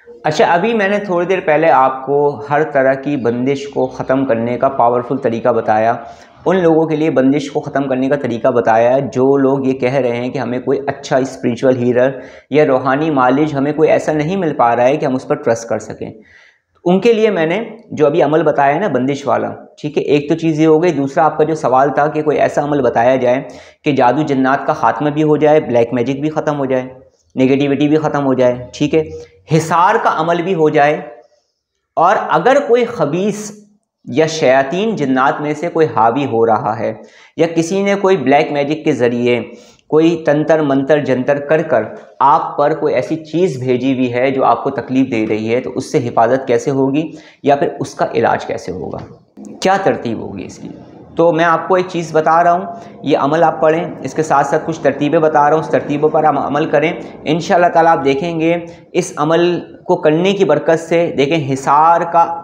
अच्छा, अभी मैंने थोड़ी देर पहले आपको हर तरह की बंदिश को ख़त्म करने का पावरफुल तरीका बताया। उन लोगों के लिए बंदिश को ख़त्म करने का तरीका बताया जो लोग ये कह रहे हैं कि हमें कोई अच्छा स्पिरिचुअल हीलर या रूहानी मालिज हमें कोई ऐसा नहीं मिल पा रहा है कि हम उस पर ट्रस्ट कर सकें। उनके लिए मैंने जो अभी अमल बताया है ना बंदिश वाला, ठीक है, एक तो चीज़ ये हो गई। दूसरा आपका जो सवाल था कि कोई ऐसा अमल बताया जाए कि जादू जन्नात का खात्मा भी हो जाए, ब्लैक मैजिक भी ख़त्म हो जाए, नेगेटिविटी भी ख़त्म हो जाए, ठीक है, हिसार का अमल भी हो जाए, और अगर कोई खबीस या शयातीन जिन्नात में से कोई हावी हो रहा है या किसी ने कोई ब्लैक मैजिक के ज़रिए कोई तंत्र मंत्र जंतर कर कर आप पर कोई ऐसी चीज़ भेजी हुई है जो आपको तकलीफ़ दे रही है, तो उससे हिफाजत कैसे होगी या फिर उसका इलाज कैसे होगा, क्या तरतीब होगी इसकी। तो मैं आपको एक चीज़ बता रहा हूँ, ये अमल आप पढ़ें, इसके साथ साथ कुछ तरतीबें बता रहा हूँ, उस तरतीबों पर हम अमल करें। इंशाअल्लाह ताला आप देखेंगे इस अमल को करने की बरकत से, देखें, हिसार का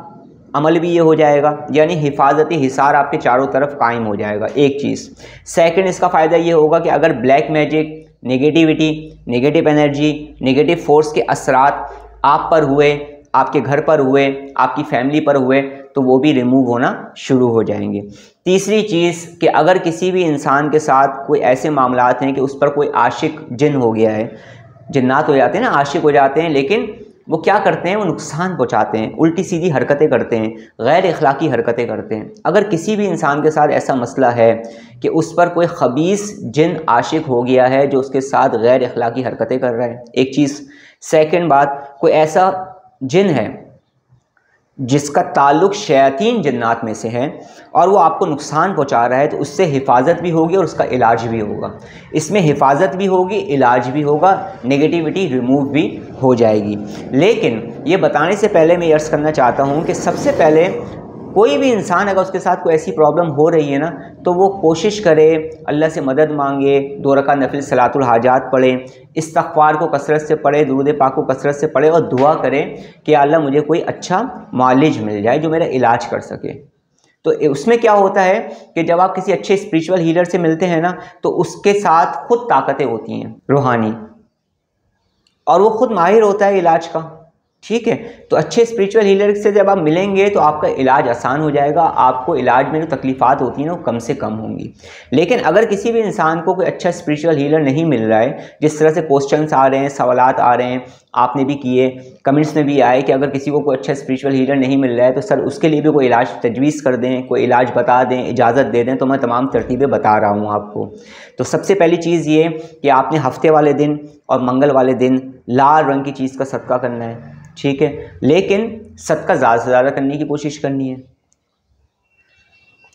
अमल भी ये हो जाएगा, यानी हिफाजती हिसार आपके चारों तरफ कायम हो जाएगा, एक चीज़। सेकंड, इसका फ़ायदा ये होगा कि अगर black magic, negativity, negative energy, negative force के असरात आप पर हुए, आपके घर पर हुए, आपकी फैमिली पर हुए, तो वो भी रिमूव होना शुरू हो जाएंगे। तीसरी चीज़ कि अगर किसी भी इंसान के साथ कोई ऐसे मामलात हैं कि उस पर कोई आशिक जिन हो गया है, जिन्नात हो जाते हैं ना, आशिक हो जाते हैं, लेकिन वो क्या करते हैं, वो नुकसान पहुंचाते हैं, उल्टी सीधी हरकतें करते हैं, गैर अखलाकी हरकतें करते हैं। अगर किसी भी इंसान के साथ ऐसा मसला है कि उस पर कोई खबीस जिन आशिक हो गया है जो उसके साथ गैर अखलाकी हरकतें कर रहा है, एक चीज़। सेकंड बात, कोई ऐसा जिन है जिसका ताल्लुक़ शयातीन जन्नात में से है और वो आपको नुकसान पहुंचा रहा है, तो उससे हिफाजत भी होगी और उसका इलाज भी होगा। इसमें हिफाजत भी होगी, इलाज भी होगा, नेगेटिविटी रिमूव भी हो जाएगी। लेकिन ये बताने से पहले मैं अर्ज़ करना चाहता हूँ कि सबसे पहले कोई भी इंसान अगर उसके साथ कोई ऐसी प्रॉब्लम हो रही है ना, तो वो कोशिश करे, अल्लाह से मदद मांगे, 2 रकात नफिल सलातुल हाजात पढ़े, इस्तग़फ़ार को कसरत से पढ़े, दुरूद पाक को कसरत से पढ़े और दुआ करें कि अल्लाह मुझे कोई अच्छा मालिज मिल जाए जो मेरा इलाज कर सके। तो उसमें क्या होता है कि जब आप किसी अच्छे स्पिरिचुअल हीलर से मिलते हैं ना, तो उसके साथ खुद ताकतें होती हैं रूहानी, और वो खुद माहिर होता है इलाज का, ठीक है। तो अच्छे स्पिरिचुअल हीलर से जब आप मिलेंगे तो आपका इलाज आसान हो जाएगा, आपको इलाज में जो तकलीफ़ात होती हैं ना वो कम से कम होंगी। लेकिन अगर किसी भी इंसान को कोई अच्छा स्पिरिचुअल हीलर नहीं मिल रहा है, जिस तरह से क्वेश्चंस आ रहे हैं, सवालात आ रहे हैं, आपने भी किए, कमेंट्स में भी आए कि अगर किसी को कोई अच्छा स्पिरिचुअल हीलर नहीं मिल रहा है तो सर उसके लिए भी कोई इलाज तजवीज़ कर दें, कोई इलाज बता दें, इजाज़त दे दें, तो मैं तमाम तरतीबें बता रहा हूँ आपको। तो सबसे पहली चीज़ ये कि आपने हफ्ते वाले दिन और मंगल वाले दिन लाल रंग की चीज़ का सदका करना है, ठीक है। लेकिन सदका ज़्यादा से ज़्यादा करने की कोशिश करनी है,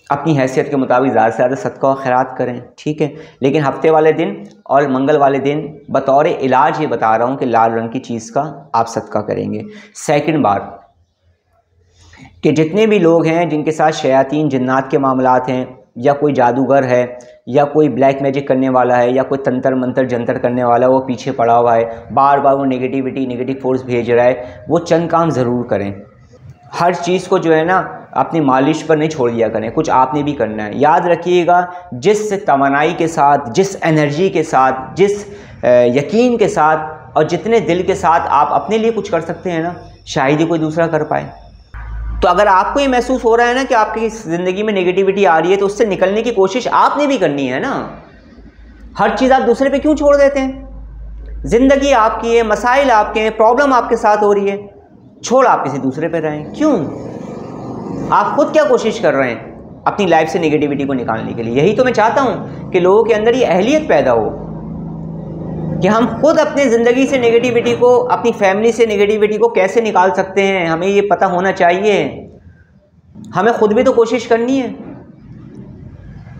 अपनी हैसियत के मुताबिक ज़्यादा से ज़्यादा सदका और खैरात करें, ठीक है। लेकिन हफ्ते वाले दिन और मंगल वाले दिन बतौर इलाज ये बता रहा हूँ कि लाल रंग की चीज़ का आप सदका करेंगे। सेकंड बात कि जितने भी लोग हैं जिनके साथ शयातीन जिन्नात के मामलात हैं, या कोई जादूगर है, या कोई ब्लैक मैजिक करने वाला है, या कोई तंत्र मंत्र जंतर करने वाला है, वो पीछे पड़ा हुआ है, बार बार वो नेगेटिविटी, नेगेटिव फोर्स भेज रहा है, वो चंद काम ज़रूर करें। हर चीज़ को जो है ना अपनी मालिश पर नहीं छोड़ दिया करें, कुछ आपने भी करना है। याद रखिएगा, जिस तमन्नाई के साथ, जिस एनर्जी के साथ, जिस यकीन के साथ और जितने दिल के साथ आप अपने लिए कुछ कर सकते हैं ना, शायद ही कोई दूसरा कर पाए। तो अगर आपको ये महसूस हो रहा है ना कि आपकी ज़िंदगी में नेगेटिविटी आ रही है, तो उससे निकलने की कोशिश आपने भी करनी है ना। हर चीज़ आप दूसरे पे क्यों छोड़ देते हैं? ज़िंदगी आपकी है, मसाइल आपके हैं, प्रॉब्लम आपके साथ हो रही है, छोड़ आप किसी दूसरे पे रहें क्यों? आप खुद क्या कोशिश कर रहे हैं अपनी लाइफ से नेगेटिविटी को निकालने के लिए? यही तो मैं चाहता हूँ कि लोगों के अंदर ये अहलियत पैदा हो कि हम खुद अपनी ज़िंदगी से नेगेटिविटी को, अपनी फैमिली से नेगेटिविटी को कैसे निकाल सकते हैं। हमें ये पता होना चाहिए, हमें खुद भी तो कोशिश करनी है।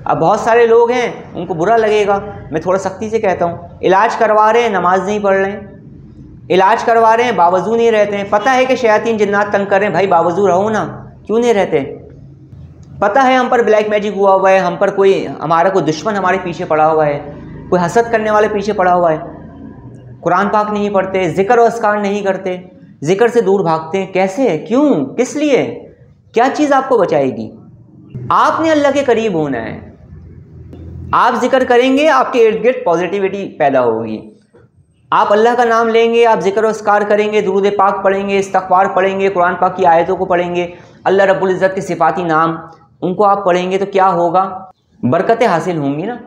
अब बहुत सारे लोग हैं, उनको बुरा लगेगा, मैं थोड़ा सख्ती से कहता हूँ, इलाज करवा रहे हैं, नमाज नहीं पढ़ रहे हैं, इलाज करवा रहे हैं, बावजू नहीं रहते हैं। पता है कि शयातीन जिन्नात तंग कर रहे हैं, भाई बावजू रहो ना, क्यों नहीं रहते? पता है हम पर ब्लैक मैजिक हुआ है, हम पर कोई, हमारा कोई दुश्मन हमारे पीछे पड़ा हुआ है, कोई हसद करने वाले पीछे पड़ा हुआ है, कुरान पाक नहीं पढ़ते, जिक्र और अस्कार नहीं करते, जिक्र से दूर भागते हैं, कैसे, क्यों, किस लिए, क्या चीज़ आपको बचाएगी? आपने अल्लाह के करीब होना है। आप जिक्र करेंगे, आपके इर्द गिर्द पॉजिटिविटी पैदा होगी। आप अल्लाह का नाम लेंगे, आप ज़िक्र अस्कार करेंगे, दुरूद पाक पढ़ेंगे, इस्तिग़फ़ार पढ़ेंगे, कुरान पाक की आयतों को पढ़ेंगे, अल्लाह रब्बुल इज़्ज़त के सिफ़ाती नाम उनको आप पढ़ेंगे तो क्या होगा, बरकतें हासिल होंगी ना।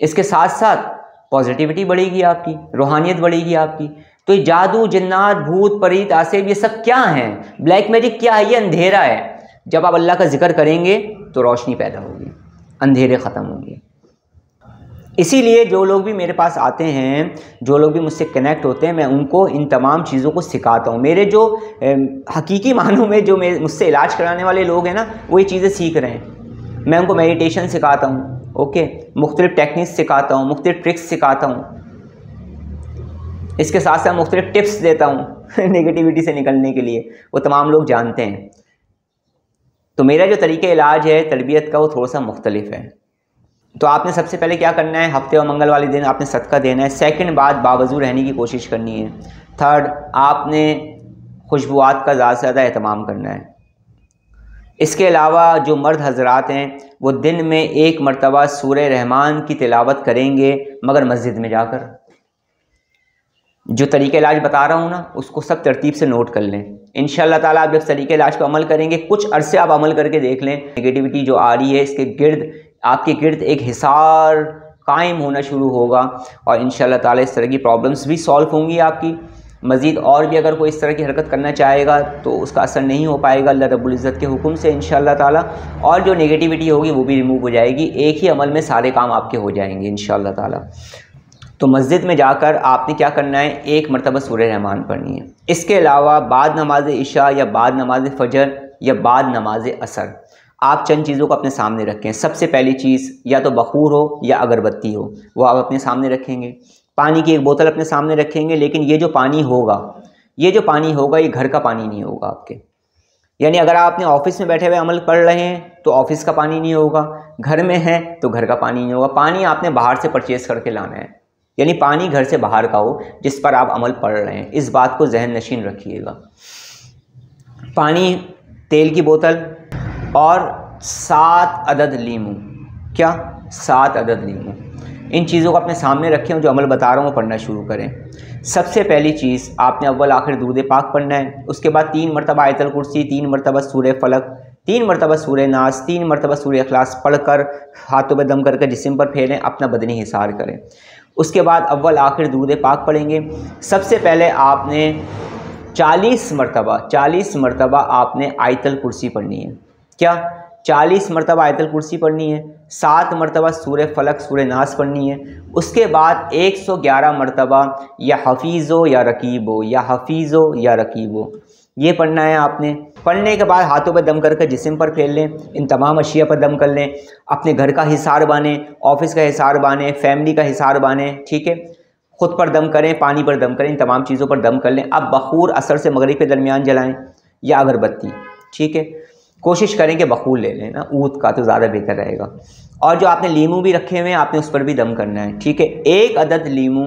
इसके साथ साथ पॉजिटिविटी बढ़ेगी आपकी, रूहानियत बढ़ेगी आपकी। तो ये जादू, जिन्नात, भूत, परीत, आसिफ, ये सब क्या हैं? ब्लैक मैजिक क्या है? ये अंधेरा है। जब आप अल्लाह का जिक्र करेंगे तो रोशनी पैदा होगी, अंधेरे ख़त्म होंगे। इसीलिए जो लोग भी मेरे पास आते हैं, जो लोग भी मुझसे कनेक्ट होते हैं, मैं उनको इन तमाम चीज़ों को सिखाता हूँ। मेरे जो हकीकी मानों में जो मुझसे इलाज कराने वाले लोग हैं ना, वो ये चीज़ें सीख रहे हैं। मैं उनको मेडिटेशन सिखाता हूँ, ओके, मुख्तलिफ टेक्निक्स सिखाता हूँ, मुख्तलिफ ट्रिक्स सिखाता हूँ, इसके साथ साथ मुख्तलिफ टिप्स देता हूँ नेगेटिविटी से निकलने के लिए, वो तमाम लोग जानते हैं। तो मेरा जो तरीक़ा इलाज है तरबियत का, वो थोड़ा सा मुख्तलिफ है। तो आपने सबसे पहले क्या करना है, हफ्ते और मंगल वाले दिन आपने सदका देना है। सेकंड बात, बावजू रहने की कोशिश करनी है। थर्ड, आपने खुशबुआत का ज़्यादा से ज़्यादा एहतमाम करना है। इसके अलावा जो मर्द हजरात हैं वो दिन में 1 मरतबा सूरह रहमान की तिलावत करेंगे, मगर मस्जिद में जाकर। जो तरीक़ा इलाज बता रहा हूँ ना, उसको सब तरतीब से नोट कर लें। इंशाअल्लाह ताला आप जब तरीक़ा इलाज पर अमल करेंगे, कुछ अरसे आप अमल करके देख लें, नेगेटिविटी जो आ रही है इसके गिर्द, आपके गिर्द एक हिसार कायम होना शुरू होगा और इंशाअल्लाह ताला इस तरह की प्रॉब्लम्स भी सॉल्व होंगी आपकी। मज़ीद और भी अगर कोई इस तरह की हरकत करना चाहेगा तो उसका असर नहीं हो पाएगा अल्लाह रब्बुल इज़्ज़त के हुक्म से इंशाअल्लाह ताला, और जो नेगेटिविटी होगी वो भी रिमूव हो जाएगी। एक ही अमल में सारे काम आपके हो जाएंगे इंशाअल्लाह ताला। तो मस्जिद में जाकर आपने क्या करना है, 1 मरतबा सूरह रहमान पढ़नी है। इसके अलावा बाद नमाज इशा या बाद नमाज फजर या बाद नमाज असर आप चंद चीज़ों को अपने सामने रखें। सबसे पहली चीज़ या तो बखूर हो या अगरबत्ती हो, वो आप अपने सामने रखेंगे। पानी की एक बोतल अपने सामने रखेंगे, लेकिन ये जो पानी होगा ये घर का पानी नहीं होगा आपके। यानी अगर आप अपने ऑफिस में बैठे हुए अमल पढ़ रहे हैं तो ऑफिस का पानी नहीं होगा, घर में है तो घर का पानी नहीं होगा। पानी आपने बाहर से परचेज़ करके लाना है, यानी पानी घर से बाहर का हो जिस पर आप अमल पढ़ रहे हैं। इस बात को जहन नशीन रखिएगा। पानी, तेल की बोतल और 7 अदद लीमू। क्या? 7 अदद लीमू। इन चीज़ों को अपने सामने रखें, जो अमल बता रहा हूँ वो पढ़ना शुरू करें। सबसे पहली चीज़ आपने अव्वल आखिर दुरूद पाक पढ़ना है। उसके बाद 3 मरतबा आयतल कुर्सी, 3 मरतबा सूरह फलक, 3 मरतबा सूरह नास, 3 मरतबा सूरह इखलास पढ़कर हाथों में दम करके जिस्म पर फेरें, अपना बदनी हिसार करें। उसके बाद अव्वल आखिर दुरूद पाक पढ़ेंगे। सबसे पहले आपने 40 मरतबा आपने आयतल कुर्सी पढ़नी है। क्या? 40 मरतबा आयतल कुर्सी पढ़नी है। 7 मरतबा सूरह फलक, सूरह नास पढ़नी है। उसके बाद 111 मरतबा या हफीज़ो या रकीबो, या हफीज़ो या रकीबो, ये पढ़ना है आपने। पढ़ने के बाद हाथों पर दम करके जिस्म पर फेर लें। इन तमाम अशिया पर दम कर लें। अपने घर का हिसार बांधें, ऑफिस का हिसार बांधें, फैमिली का हिसार बांधें, ठीक है। खुद पर दम करें, पानी पर दम करें, इन तमाम चीज़ों पर दम कर लें। अब बखूर असर से मगरिब के दरमियान जलाएँ या अगरबत्ती, ठीक है। कोशिश करें कि बखूर ले लें ना, ऊद का तो ज़्यादा बेहतर रहेगा। और जो आपने लीमू भी रखे हुए हैं आपने उस पर भी दम करना है, ठीक है। 1 अदद लीमू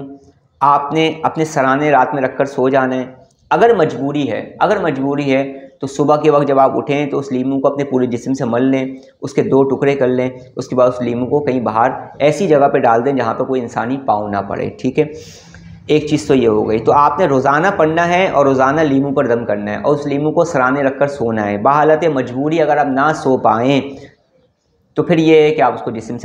आपने अपने सराने रात में रखकर सो जाना है। अगर मजबूरी है तो सुबह के वक्त जब आप उठें तो उस लीमू को अपने पूरे जिस्म से मल लें, उसके 2 टुकड़े कर लें। उसके बाद उस लीमू को कहीं बाहर ऐसी जगह पर डाल दें जहाँ पर कोई इंसानी पाँव ना पड़े, ठीक है। एक चीज़ तो ये हो गई। तो आपने रोज़ाना पढ़ना है और रोज़ाना लीमू पर दम करना है और उस लीमू को सराने रखकर सोना है। बहालत मजबूरी अगर आप ना सो पाएँ तो फिर ये है कि आप उसको जिस्म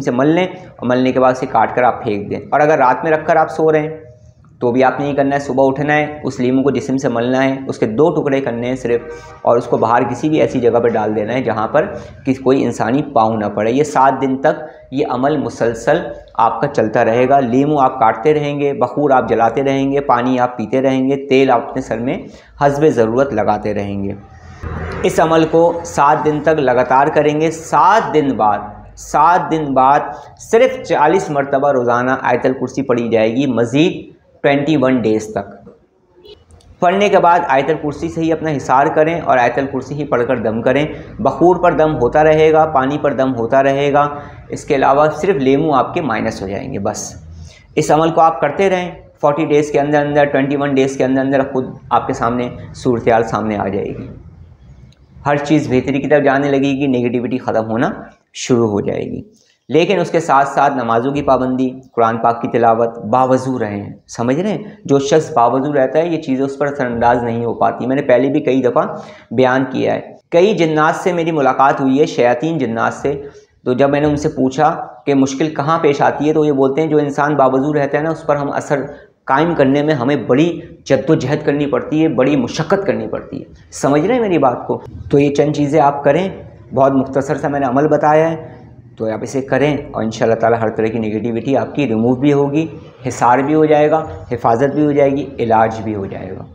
से मल लें और मलने के बाद उसे काट कर आप फेंक दें। और अगर रात में रखकर आप सो रहे हैं तो भी आपने ये करना है, सुबह उठना है, उस लीमू को जिस्म से मलना है, उसके 2 टुकड़े करने हैं सिर्फ, और उसको बाहर किसी भी ऐसी जगह पर डाल देना है जहाँ पर कोई इंसानी पाँव ना पड़े। ये 7 दिन तक ये अमल मुसलसल आपका चलता रहेगा। लीमू आप काटते रहेंगे, बखूर आप जलाते रहेंगे, पानी आप पीते रहेंगे, तेल आप अपने सर में हस्बे ज़रूरत लगाते रहेंगे। इस अमल को 7 दिन तक लगातार करेंगे। 7 दिन बाद सिर्फ 40 मरतबा रोज़ाना आयतल कुर्सी पढ़ी जाएगी, मज़ीद 21 डेज़ तक। पढ़ने के बाद आयतल कुर्सी से ही अपना हिसार करें और आयतल कुर्सी ही पढ़कर दम करें। बखूर पर दम होता रहेगा, पानी पर दम होता रहेगा। इसके अलावा सिर्फ लीमू आपके माइनस हो जाएंगे। बस इस अमल को आप करते रहें। 40 डेज़ के अंदर 21 डेज़ के अंदर खुद आपके सामने सूरत हाल सामने आ जाएगी। हर चीज़ बेहतरी की तरफ जाने लगेगी, नेगेटिविटी ख़त्म होना शुरू हो जाएगी। लेकिन उसके साथ साथ नमाज़ों की पाबंदी, कुरान पाक की तिलावत, बावजू रहें। समझ रहे हैं, जो शख्स बावजू रहता है ये चीज़ें उस पर असरअंदाज नहीं हो पाती। मैंने पहले भी कई दफ़ा बयान किया है। कई जिन्नात से मेरी मुलाकात हुई है, शयातीन जिन्नात से। तो जब मैंने उनसे पूछा कि मुश्किल कहाँ पेश आती है, तो ये बोलते हैं जो इंसान बावजू रहता है ना, उस पर हम असर कायम करने में हमें बड़ी जद्दोजहद करनी पड़ती है, बड़ी मुशक्क़त करनी पड़ती है। समझ रहे हैं मेरी बात को? तो ये चंद चीज़ें आप करें, बहुत मुख्तसर सा मैंने अमल बताया है, तो आप इसे करें और इंशाअल्लाह ताला हर तरह की नेगेटिविटी आपकी रिमूव भी होगी, हिसार भी हो जाएगा, हिफाजत भी हो जाएगी, इलाज भी हो जाएगा।